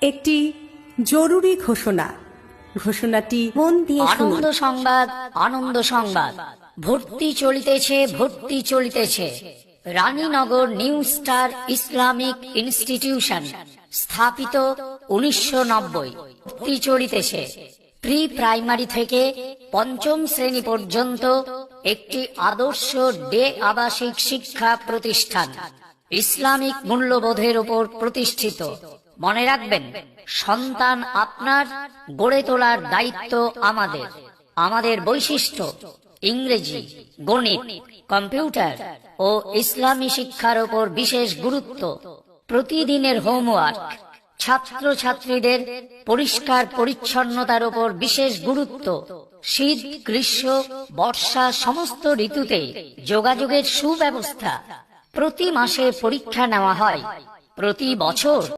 একটি জরুরি ঘোষণা। ঘোষণাটি মন দিয়ে শুনুন। আনন্দ সংবাদ, আনন্দ সংবাদ। ভর্তি চলিতেছে। Raninagar new star Islamic institution স্থাপিত 1990। ভর্তি চলিতেছে। প্রি প্রাইমারি থেকে পঞ্চম শ্রেণী পর্যন্ত একটি আদর্শ ডে আবাসিক শিক্ষা প্রতিষ্ঠান, ইসলামিক মূল্যবোধের উপর প্রতিষ্ঠিত। মনে রাখবেন, সন্তান আপনার, গড়ে তোলার দায়িত্ব আমাদের। আমাদের বৈশিষ্ট্য: ইংরেজি, গণিত, কম্পিউটার ও ইসলামী শিক্ষার উপর বিশেষ গুরুত্ব। প্রতিদিনের হোমওয়ার্ক, ছাত্রছাত্রীদের পরিষ্কার পরিচ্ছন্নতার উপর বিশেষ গুরুত্ব। শীত, গ্রীষ্ম, বর্ষা সমস্ত ঋতুতে যোগাযোগের সুব্যবস্থা। প্রতি মাসে পরীক্ষা নেওয়া হয়। প্রতি বছর